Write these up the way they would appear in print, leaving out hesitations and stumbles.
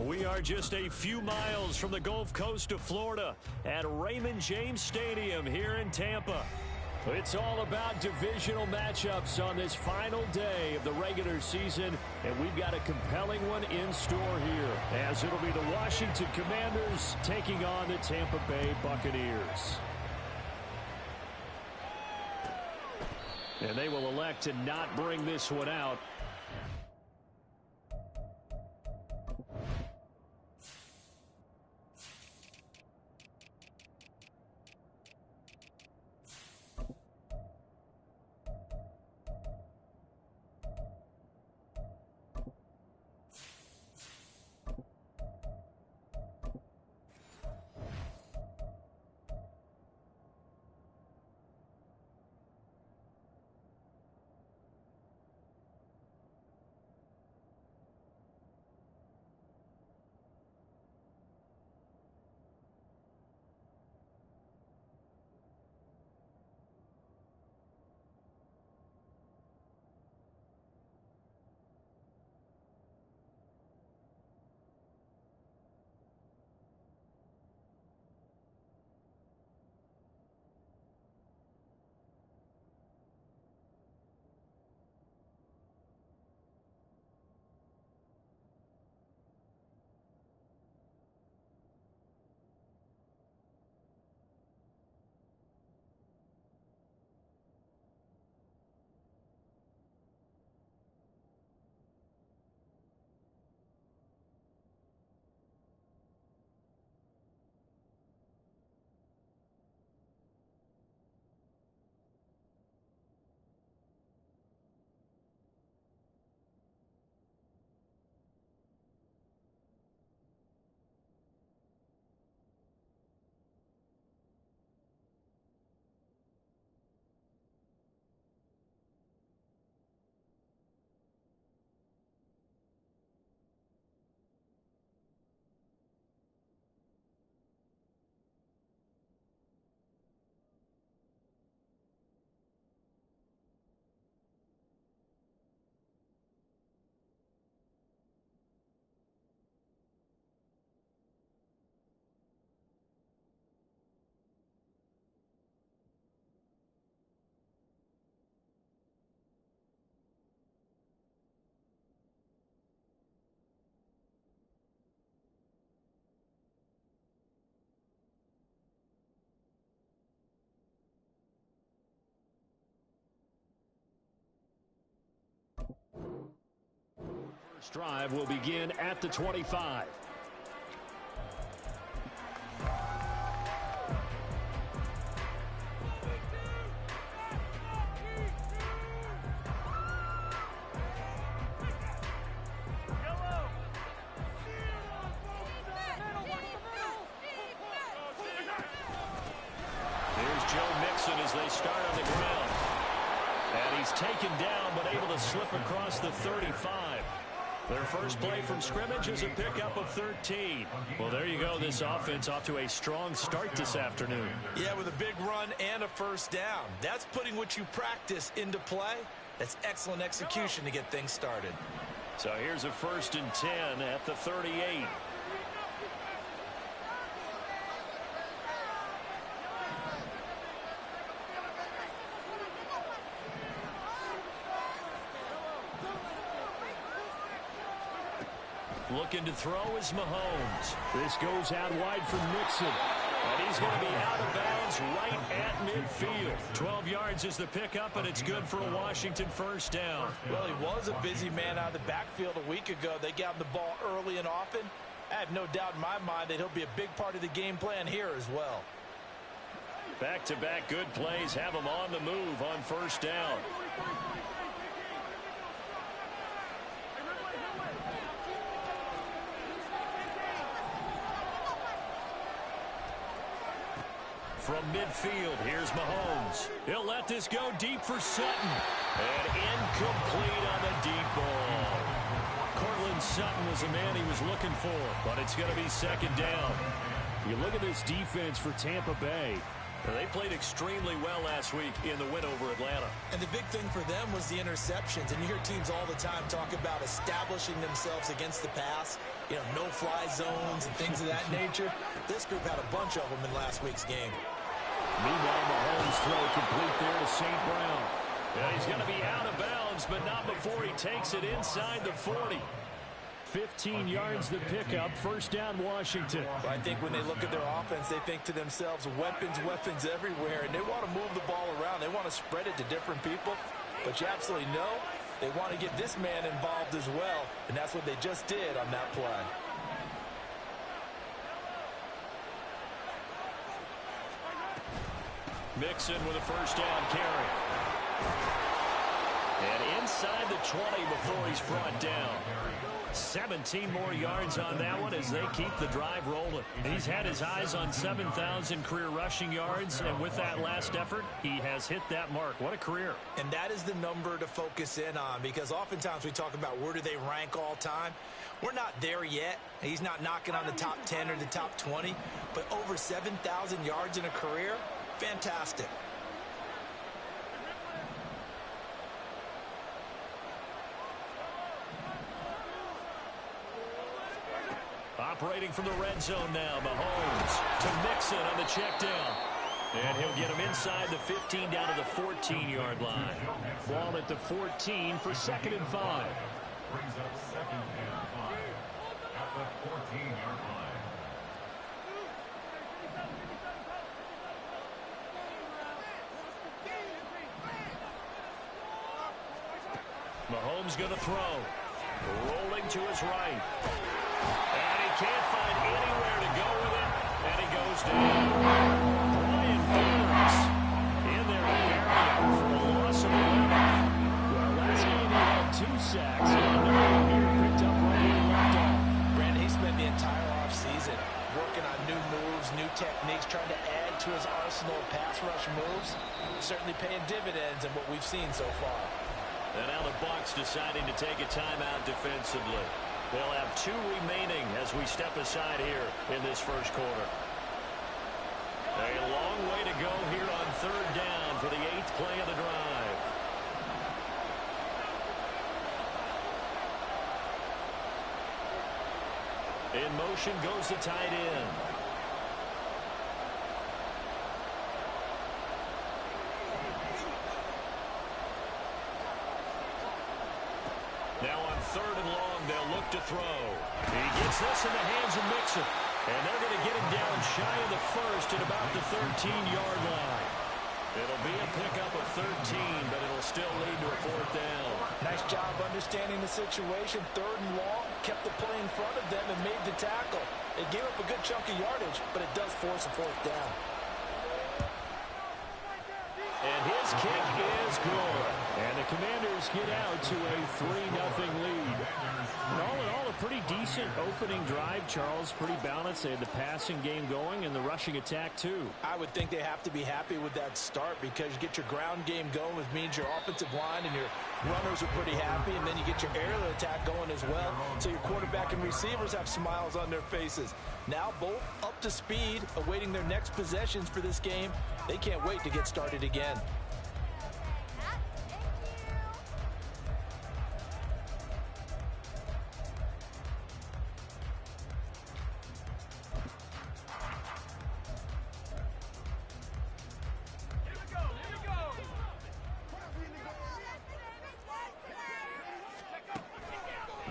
We are just a few miles from the Gulf Coast of Florida at Raymond James Stadium here in Tampa. It's all about divisional matchups on this final day of the regular season, and we've got a compelling one in store here, as it'll be the Washington Commanders taking on the Tampa Bay Buccaneers. And they will elect to not bring this one out. First drive will begin at the 25. Here's Joe Mixon as they start on the ground. And he's taken down, but able to slip across the 35. Their first play from scrimmage is a pickup of 13. Well, there you go. This offense off to a strong start this afternoon. Yeah, with a big run and a first down. That's putting what you practice into play. That's excellent execution to get things started. So here's a 1st and 10 at the 38. Looking to throw is Mahomes. This goes out wide for Mixon. And he's going to be out of bounds right at midfield. 12 yards is the pickup, and it's good for a Washington first down. Well, he was a busy man out of the backfield a week ago. They got him the ball early and often. I have no doubt in my mind that he'll be a big part of the game plan here as well. Back-to-back good plays have him on the move on first down. From midfield, here's Mahomes. He'll let this go deep for Sutton. And incomplete on the deep ball. Cortland Sutton was the man he was looking for, but it's going to be second down. You look at this defense for Tampa Bay. They played extremely well last week in the win over Atlanta. And the big thing for them was the interceptions. And you hear teams all the time talk about establishing themselves against the pass, no-fly zones and things of that nature. This group had a bunch of them in last week's game. Meanwhile, Mahomes throw complete there to St. Brown. Yeah, he's going to be out of bounds, but not before he takes it inside the 40. 15 yards the pickup. First down, Washington. Well, I think when they look at their offense, they think to themselves, weapons everywhere, and they want to move the ball around. They want to spread it to different people, but you absolutely know they want to get this man involved as well, and that's what they just did on that play. Mixon with a first down carry. And inside the 20 before he's brought down. 17 more yards on that one as they keep the drive rolling. He's had his eyes on 7,000 career rushing yards, and with that last effort, he has hit that mark. What a career. And that is the number to focus in on, because oftentimes we talk about where do they rank all time. We're not there yet. He's not knocking on the top 10 or the top 20, but over 7,000 yards in a career, fantastic. Operating from the red zone now, Mahomes to Mixon on the check down. And he'll get him inside the 15 down to the 14-yard line. Ball at the 14 for 2nd and 5. Brings up 2nd and 5 at the 14-yard line. Mahomes going to throw. Rolling to his right. And he can't find anywhere to go with it. And he goes down. Brian Burns in there to bury him for a loss of 11. Well, last game he had 2 sacks. And here picked up right where he left off. Brandon, he spent the entire offseason working on new moves, new techniques, trying to add to his arsenal of pass rush moves. Certainly paying dividends in what we've seen so far. And now the Bucs deciding to take a timeout defensively. They'll have 2 remaining as we step aside here in this first quarter. A long way to go here on 3rd down for the 8th play of the drive. In motion goes the tight end. Now on 3rd and long, they'll look to throw. He gets this in the hands of Mixon. And they're going to get him down shy of the 1st at about the 13-yard line. It'll be a pickup of 13, but it'll still lead to a 4th down. Nice job understanding the situation. 3rd and long, kept the play in front of them and made the tackle. It gave up a good chunk of yardage, but it does force a 4th down. And his kick is good. And the Commanders get out to a 3-0 lead. And all in all, a pretty decent opening drive, Charles. Pretty balanced. They had the passing game going and the rushing attack, too. I would think they have to be happy with that start because you get your ground game going, which means your offensive line and your runners are pretty happy, and then you get your aerial attack going as well. So your quarterback and receivers have smiles on their faces. Now both up to speed, awaiting their next possessions for this game. They can't wait to get started again.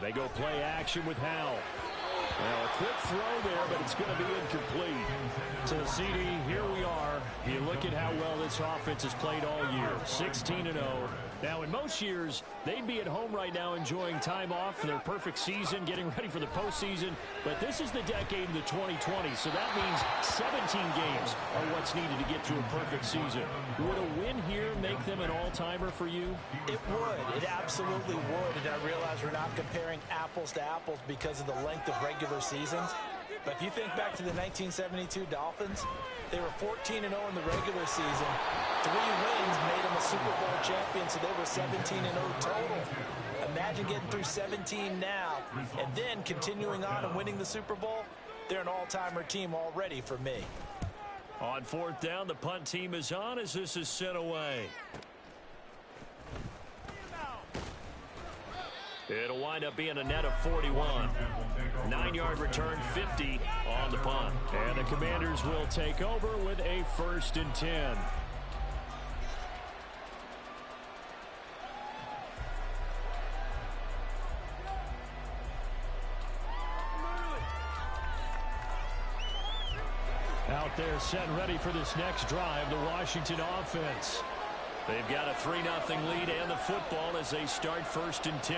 They go play action with Howell. Well, a quick throw there, but it's going to be incomplete. So, CD, here we are. You look at how well this offense has played all year, 16-0. Now, in most years, they'd be at home right now enjoying time off for their perfect season, getting ready for the postseason. But this is the decade of the 2020s, so that means 17 games are what's needed to get to a perfect season. Would a win here make them an all-timer for you? It would. It absolutely would. And I realize we're not comparing apples to apples because of the length of regular seasons. But if you think back to the 1972 Dolphins, they were 14-0 in the regular season. 3 wins made them a Super Bowl champion, so they were 17-0 total. Imagine getting through 17 now and then continuing on and winning the Super Bowl. They're an all-timer team already for me. Oh, On fourth down, the punt team is on as this is sent away. It'll wind up being a net of 41. 9-yard return, 50 on the punt. And the Commanders will take over with a 1st and 10. Out there set and ready for this next drive, the Washington offense. They've got a 3-0 lead and the football as they start 1st and 10.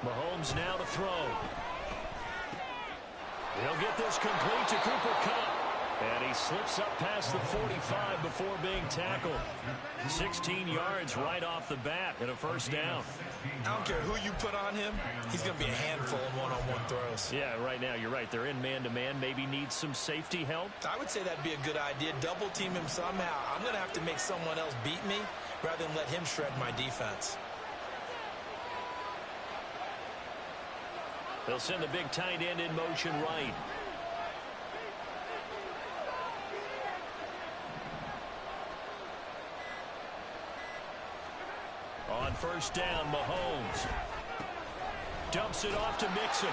Mahomes now to throw. He'll get this complete to Cooper Kupp. And he slips up past the 45 before being tackled. 16 yards right off the bat and a 1st down. I don't care who you put on him. He's going to be a handful in one-on-one throws. Yeah, right now you're right. They're in man-to-man. Maybe needs some safety help. I would say that'd be a good idea. Double team him somehow. I'm going to have to make someone else beat me rather than let him shred my defense. They'll send the big tight end in motion right. On 1st down, Mahomes dumps it off to Mixon.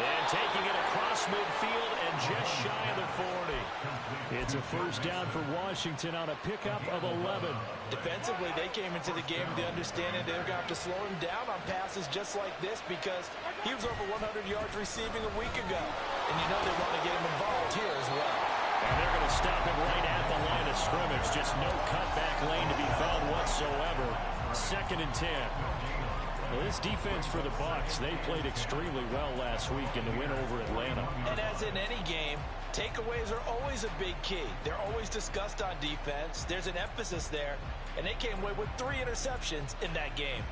And taking it across midfield and just shy of the 40. It's a 1st down for Washington on a pickup of 11. Defensively, they came into the game with the understanding they're going to have to slow him down on passes just like this because he was over 100 yards receiving a week ago. And you know they want to get him involved here as well. And they're going to stop him right at the line of scrimmage. Just no cutback lane to be found whatsoever. 2nd and 10. Well, this defense for the Bucs, they played extremely well last week in the win over Atlanta. And as in any game, takeaways are always a big key. They're always discussed on defense. There's an emphasis there, and they came away with 3 interceptions in that game.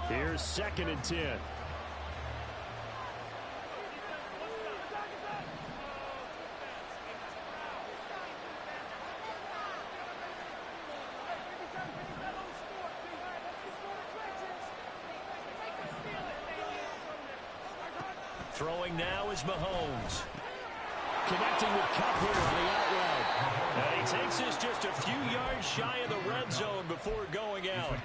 Here's 2nd and 10. Throwing now is Mahomes. Connecting with Kupp here on the out route. And he takes this just a few yards shy of the red zone before going out.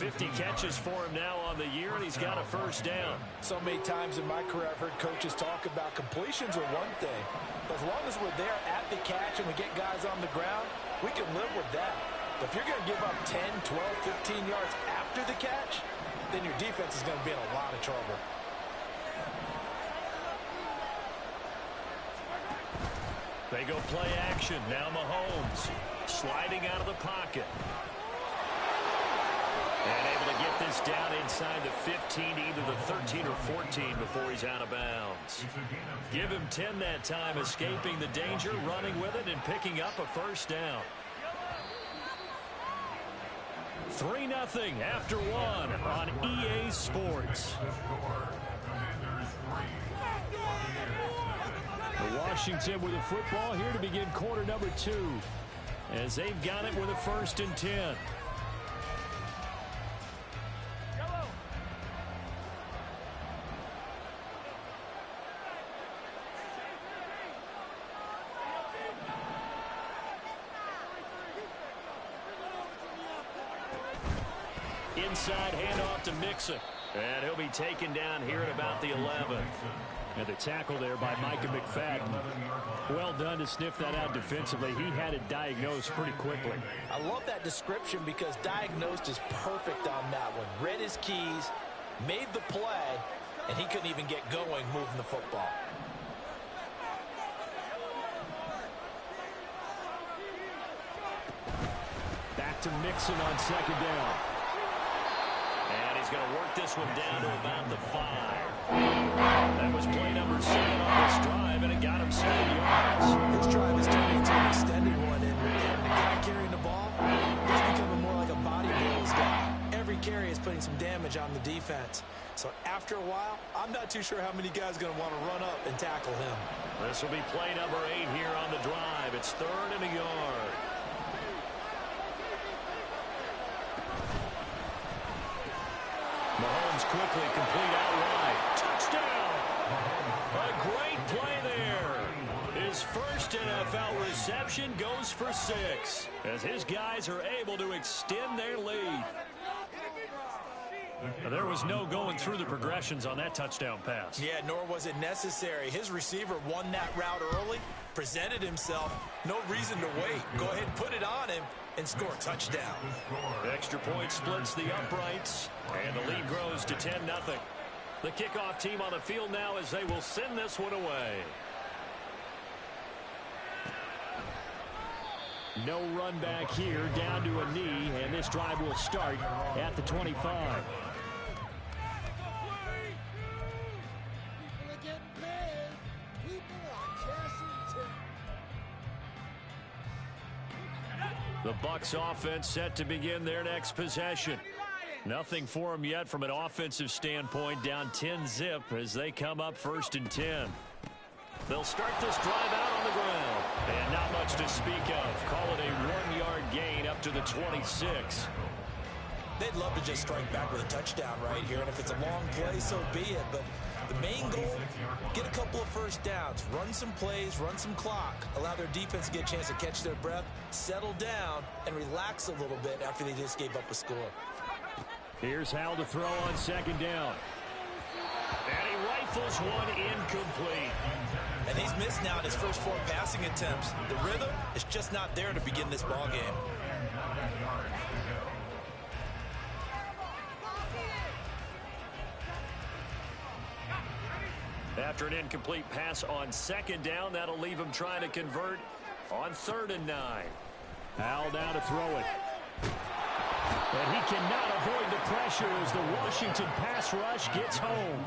50 catches for him now on the year, and he's got a 1st down. So many times in my career I've heard coaches talk about completions are one thing. But as long as we're there at the catch and we get guys on the ground, we can live with that. But if you're going to give up 10, 12, 15 yards after the catch, then your defense is going to be in a lot of trouble. They go play action. Now Mahomes sliding out of the pocket. And able to get this down inside the 15, either the 13 or 14 before he's out of bounds. Give him 10 that time, escaping the danger, running with it, and picking up a 1st down. 3-0 after 1 on EA Sports. Washington with the football here to begin quarter number 2 as they've got it with a 1st and 10. Inside handoff to Mixon. And he'll be taken down here at about the 11. And the tackle there by Micah McFadden. Well done to sniff that out defensively. He had it diagnosed pretty quickly. I love that description because diagnosed is perfect on that one. Read his keys, made the play, and he couldn't even get going moving the football. Back to Mixon on 2nd down. And he's going to work this one down to about the 5. That was play number 7 on this drive, and it got him 7 yards. This drive is turning defense. So after a while, I'm not too sure how many guys are going to want to run up and tackle him. This will be play number 8 here on the drive. It's 3rd and a yard. Mahomes quickly complete out wide. Touchdown! A great play there. His first NFL reception goes for 6 as his guys are able to extend their lead. There was no going through the progressions on that touchdown pass. Yeah, nor was it necessary. His receiver won that route early, presented himself. No reason to wait. Go ahead and put it on him and score a touchdown. Extra point splits the uprights, and the lead grows to 10-0. The kickoff team on the field now as they will send this one away. No run back here, down to a knee, and this drive will start at the 25. The Bucs offense set to begin their next possession. Nothing for them yet from an offensive standpoint, down 10-zip as they come up 1st and 10. They'll start this drive out on the ground. And not much to speak of. Call it a 1-yard gain up to the 26. They'd love to just strike back with a touchdown right here, and if it's a long play, so be it. But the main goal, get a couple of first downs, run some plays, run some clock, allow their defense to get a chance to catch their breath, settle down, and relax a little bit after they just gave up a score. Here's Howell to throw on 2nd down. And he rifles one incomplete. And he's missed now in his first 4 passing attempts. The rhythm is just not there to begin this ball game. After an incomplete pass on 2nd down, that'll leave him trying to convert on 3rd and 9. Howell down to throw it. And he cannot avoid the pressure as the Washington pass rush gets home.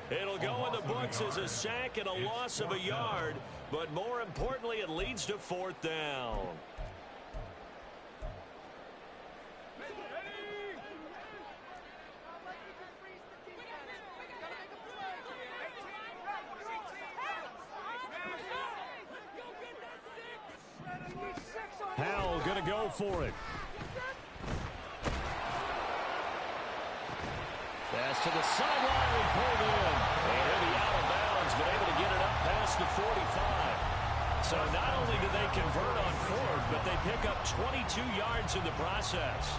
It'll go in the books as a sack and a loss of a yard, but more importantly, it leads to 4th down. Howell going to go for it. Pass to the sideline and pulled in. And he'll be out of bounds, but able to get it up past the 45. So not only do they convert on 4th, but they pick up 22 yards in the process.